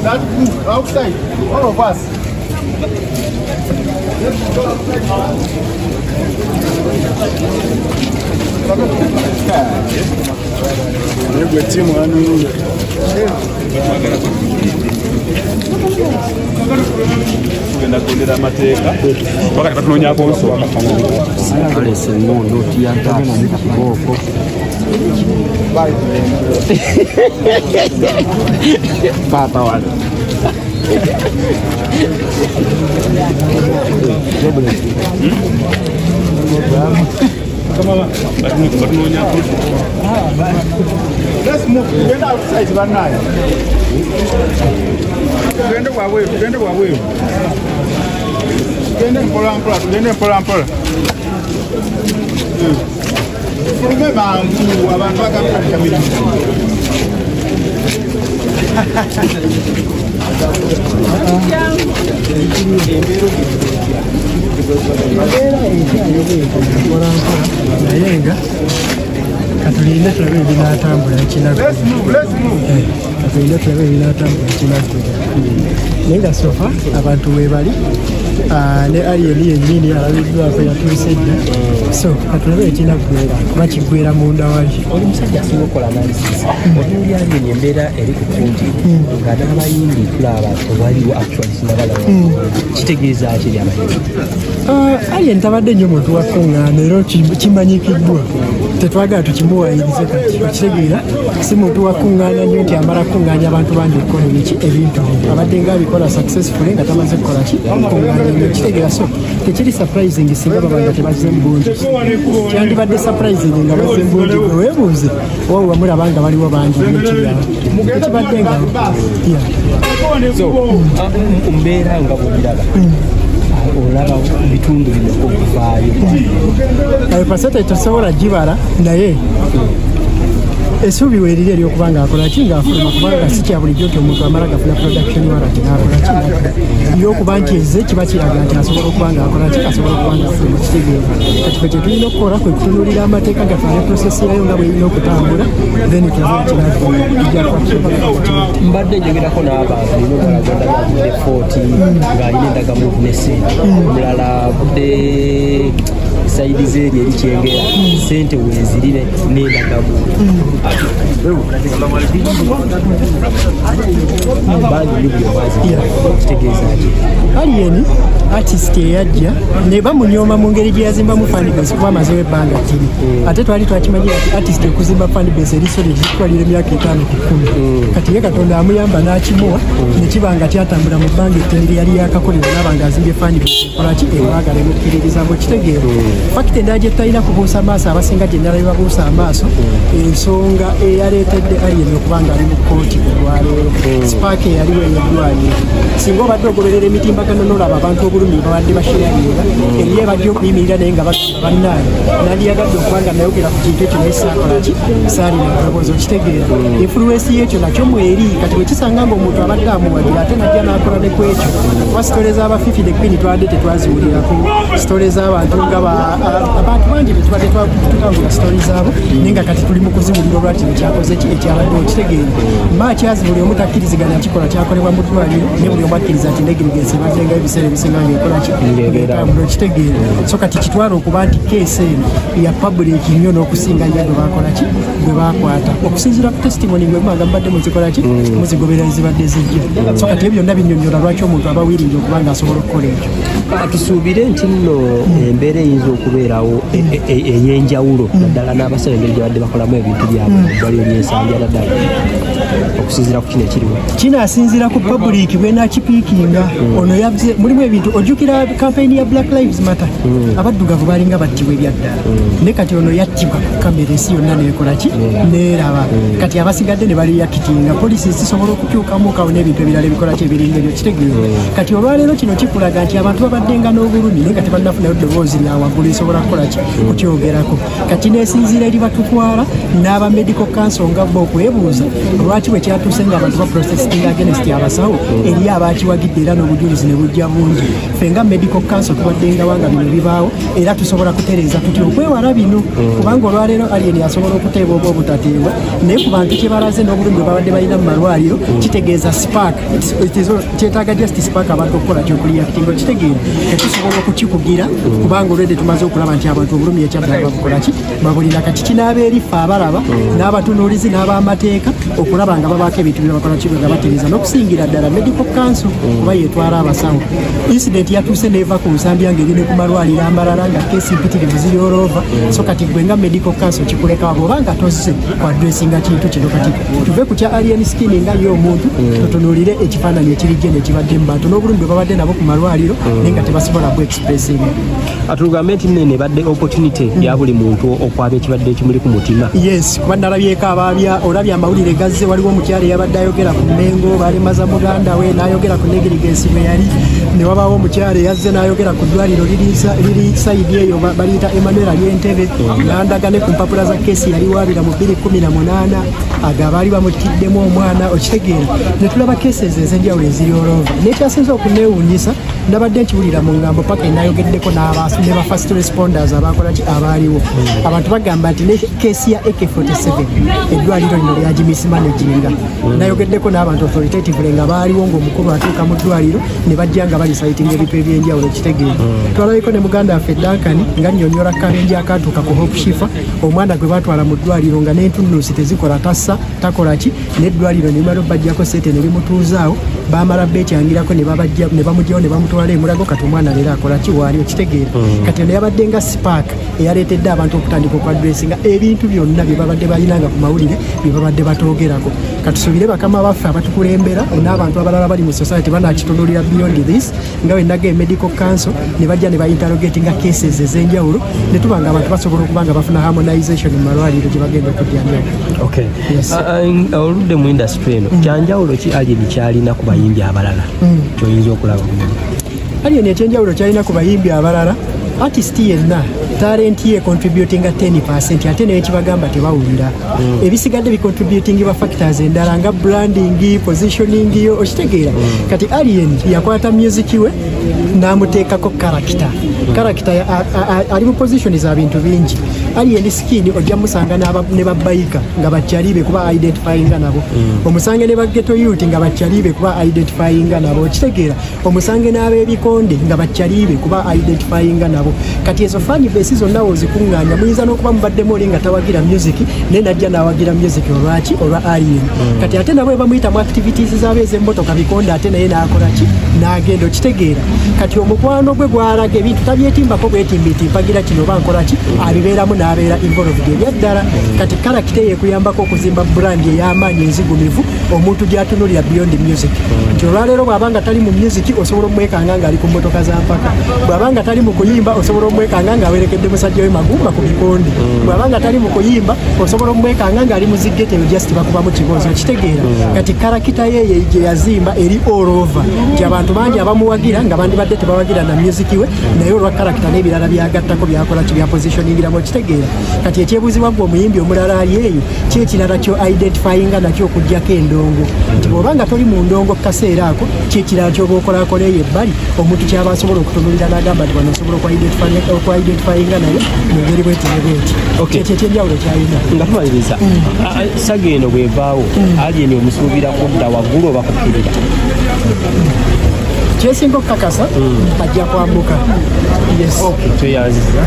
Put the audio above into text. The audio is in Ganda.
That move outside, all of us. Let's go outside. Let's move. Get outside one night. Nenga sofa abantu webali ne aliyeni yennyini alabiddwako yatuusedde so katulabe ekina kubeera kuba kigwera munda wali oli musajja asinga okukola analysis otuuli aliyeni embeera eri ku punti nga n'abayimbi tulaba tewaliwo actually sinabalawo kitegeeza ki ebyamayimbi aliyeni tabadde nnyo muntu wakuŋŋaana era kimanyikiddwa tetwagala tukimuwayirize kati okitegeera si muntu wakuŋŋaana nnyo nti amala kuŋŋaanya abantu bangi okukola neki ebintu abadde nga abikola successfully nga tamaze kukola ki kuŋŋaanya nnyo kitegeera so tekiri surprising singa baba nga tebazze mbungi kyandibadde surprising nga bazze mbungi gwe weebuuze oba bamulaba nga baliwo bangi nekirala ekibadde nga so mbeera nga bwogiraba olaba bitundu bino okuvaayo pasente tosobola gibala naye esuubiwa eriri eryokuba ng'akola ki ng'afuluma kubanga si kya bulijjo nti omuntu amala gafuna production warranty n'akola ki yokuba nti ezze kiba kiraga nti asobola okuba ng'akola ki asobola okuba ng'afuluma kitegeeza kati fe kye tulina okukola kwe kutunuulira amateeka gaffe ne prosesi yayo nga bw'erina okutambula then mbadde njogerako n'abantu nina omwalagonda gavudde 40 ng'alina endagamuntu ne sente omulala avudde saidi zeeri erikyengera sente weezirire n'endagamuntu aliyeni artist eyajja ne bamunyooma mu ngeri gye yazimbamu fanbase kuba amazewo ebbanga ttiri ate twali twakimanyira ti artist okuzimba fanbase erisolere kitwalira emyaka 5 ku 10 kati ye katonda amuyamba n'akimuwa nekibanga kyatambula mu bbanga ettenderi yali yakakolera n'abanga azimbye fanbase kolaki ewagala emukkiririzambo kitegeero fakiti endala gye tutalina kubuusa amaaso abasinga gye ndala bebabuusa amaaso ensonga eyaleetedde aliyeni okuba nga ali mu kkooti olwaleero sipaaka eyaliwo eyeddwaliro singa obadde ogoberera emitimbagano n'olaba abantu obulumi babadde basheyalinga eriyo ebadde okuyimirira naye nga bagamba bannaani nandiyagadde okuba nga nayogera ku kintu ekyo naye saakolaki saalina ddoboozi okitegeera infuluwensi y'ekyo nakyo mweri kati bwe kisanga ng'omuntu abadde amuwagira ate najja n'akola ne ku ekyo kuba sitole z'abafifi ne kwini twadde tetwaziwulirako sitole z'abantu nga abantu bangi betubadde tutambula sitoli zaabo naye nga kati tuli mu kuziwulira olwati nekyakoze ekyabadde okitegeera maakyazi buli omu takkiriziganya kikola kyakolebwa mu ddwaliro ne buli omu akkiriza nti negirigesi baddenga ebiseera ebisinga ngaekolaki ng'etambula okitegeera so kati kitwala okuba nti keesi eno ya public nnyo n'okusinga nnyo gwe bakolaki gwe bakwata okusinziira ku testimony gwe mubanga mubadde muzikolaki muzigoberera ezibadde zijja so kati ebyo byonna binnyonnyola lwaki omuntu aba wiringi okuba ng'asobola okukola ekyo tusuubire nti nno embeera eyinza okubeerawo ey'enjawulo naddala n'abasawo engeri gye badde bakolamu ebintu byabwe eddwaliro ly'ensanja naddala okusinziira ku kino ekiriwo kinaasinziira ku public bwenakipiikinga ono yabze mulimu ebintu ojjukira kampeyini ya Black Lives Matter abaddugavu balinga battibwa ebyaddala ne kati ono yattibwa kamera ensi yonna neekolaki neeraba kati abasigadde ne baliyakitinga polisi zisobola okukyukamuukawo n'ebintu ebirala ebikolaki ebiringa ebyo kitegeero kati olwaleero kino kikulaga nti abantu babaddenga n'obulumi naye nga tebannafunayo ddoboozi lya waggulu lisobola kukolaki kukyogerako kati neesinziira eri batutwala n'aba medical council nga bo okwebuuza lwaki lwaki bwe kyatuuse ng'abantu ba protesting against abasawo eri abakiwagidde era n'obujulizi ne bujja bungi ffe nga medical council tubadde nga wanga bino bibaawo era tusobola kutereeza tutya okwewala bino kubanga olwaleero aliyeni asobola okuteeba oba obutateebwa naye ku bantu kye balaze n'obulumi bwe babadde balina mu malwaliro kitegeeza spark kyetaaga just spark abantu okukola kyokuliacting okitegeera tetusobola okukikugira kubanga olwedde tumaze okulaba nti abantu obulumi ekyadda babukolaki babulina kati kinaaba erifa abalaba n'abatunuulizi n'ab'amateeka okulaba nga babaako ebintu bye bakola kibe nga batereeza n'okusingira ddala medical council kuba yetwala abasawo incident yatuuse neeva ku nsambi yange eri ne ku malwaliro amalala nga keesi mpitirivu ziri olova so kati gwe nga medical council kikuleka bw'oba nga tozze ku adressinga kintu kino kati tuve ku kya alien skin nga ye omuntu tutunuulire ekifaananyi ekirijje nekibadde mu bantu n'obulumi bwe babadde nabo ku malwaliro naye nga tebasobola bwexpressinga atugambe nti nene ebadde opportunity ya buli muntu okwaba ekibadde ekimuli ku mutima yes kuba nalabyeko abaabya olabye amawulire gazze waliwo omukyala eyabadde ayogera ku Mengo balemaza muganda we n'ayogera ku negligence bwe yali ne wabaawo omukyala eyazze n'ayogera ku ddwaliro liri sayidi eyo baliyita Emmanuel Alyentebe n'andagane ku mpapula za keesi yali waabira mu 2018 agabaali bamutiddemu omwana okitegeera ne tulaba keesi ezo ez'enjawulo eziri olova n'ekyasinze okuneewuunyisa nabadde nkiwulira mu ngambo paka enayogeddeko ne ba first responders abakolaki abaaliwo abantu bagamba nti ne keesi ya AK47 eddwaliro lino lyagimisimanejinga nayogeddeko n'abantu authoritatively nga baaliwo ng'omukulu atuuka mu ddwaliro ne bajja nga balisaitinga ebintu ebyenjawulo ekitegeera twalabiko ne muganda waffe Duncan nga nnyonnyola kabenje akatuuka ku Hope Shifa omwana gwe batwala mu ddwaliro nga n'entunuusi tezikola tassa takolaki n'eddwaliro ne limala bajjako sente ne limutuuzaawo baamala beekyangirako ne bamugyawo ne bamutwala emulago kati omwana leero akola ki waali okitegeera kati ono yabadde nga spark eyaleetedde abantu okutandika okwadressinga ebintu byonna bye babadde balinanga ku mawulire bye babadde batoogerako katusuubire bakama baffe abatukulembera n'abantu abalala bali mu society banakitunuulira beyond this nga wennaga medical council ne bajja ne bainterrogatinga cases ez'enjawulo ne tuba nga abantu basobola okuba nga bafuna harmonization mu malwaliro gye bagenda okudyanjako oludde mu industry eno kyanjawulo ki aliyeni kyalina ku bayimbi abalala kyoyinza okulaba aliyeni ekyenjawulo kyalina ku bayimbi abalala artist yenna talent ye contributing 10% ate naye kibagamba tebawulira ebisigadde bicontributing ba factors endala nga branding positioning yo okitegeera kati alien yakwata music we n'amuteekako character ali mu position za bintu bingi alien skin ojja musanga ne babayika nga bakyalibe kuba identifyinga nabo omusange ne baghetto youth nga bakyalibe kuba identifyinga nabo okitegeera omusange n'abeebikonde nga bakyalibe kuba identifyinga nabo kati ezo fani besi zonna ozikuŋŋaanya muyinza n'okuba mubaddemu oli nga tawagira music naye najja n'awagira music olwaki olwa alien kati ate nabwe bamuyitamu activities zaabo ez'emmotoka bikonde ate naye n'akolaki n'agenda okitegeera kati omukwano gwe gwalaga ebintu tabyetimbako bwetimbiitimpagira kino oba nkolaki abibeeramu n'abeera involved ebyaddala kati karakita yekuyambako okuzimba brand ey'amaanyi enzigumivu omuntu gy'atunulira beyond music nti olwaleero bw'abanga tali mu music osobola omwekanga ng'ali ku mmotoka za mpaka bw'abanga tali mu kuyimba osobola omwekanga ng'awerekedde musajja we magumba ku bikonde bw'abanga tali mu kuyimba osobola omwekanga ng'ali mu ziggete eyo just bakubamu kibozi okitegeera kati karakita ye gye yazimba eri all over nti abantu bangi abamuwagira nga bandibadde tebawagira na music we naye olwa karakita n'ebirala byagattako byakola ki bya positioningiramu okitegeera kati ekyebuuzibwa gwe omuyimbi omulala ali eyo kyekirala kyo identifyinga nakyo okugyako endongo nti bw'obanga toli mu ndongo kaseera ako kyekirala kyoba okolakola eyo ebbali omuntu kyaba asobola okutunulira n'agamba nti bano osobola okwidentifyinga naye mu ngeri bwetibebweti ekyo ekyenjawulo kyalina nga tumaliriza saga eno bwevaawo aliyeni omusuubira kudda waggulu oba kukkirira kyesinga okukakasa ajja kwambuka tweyanziza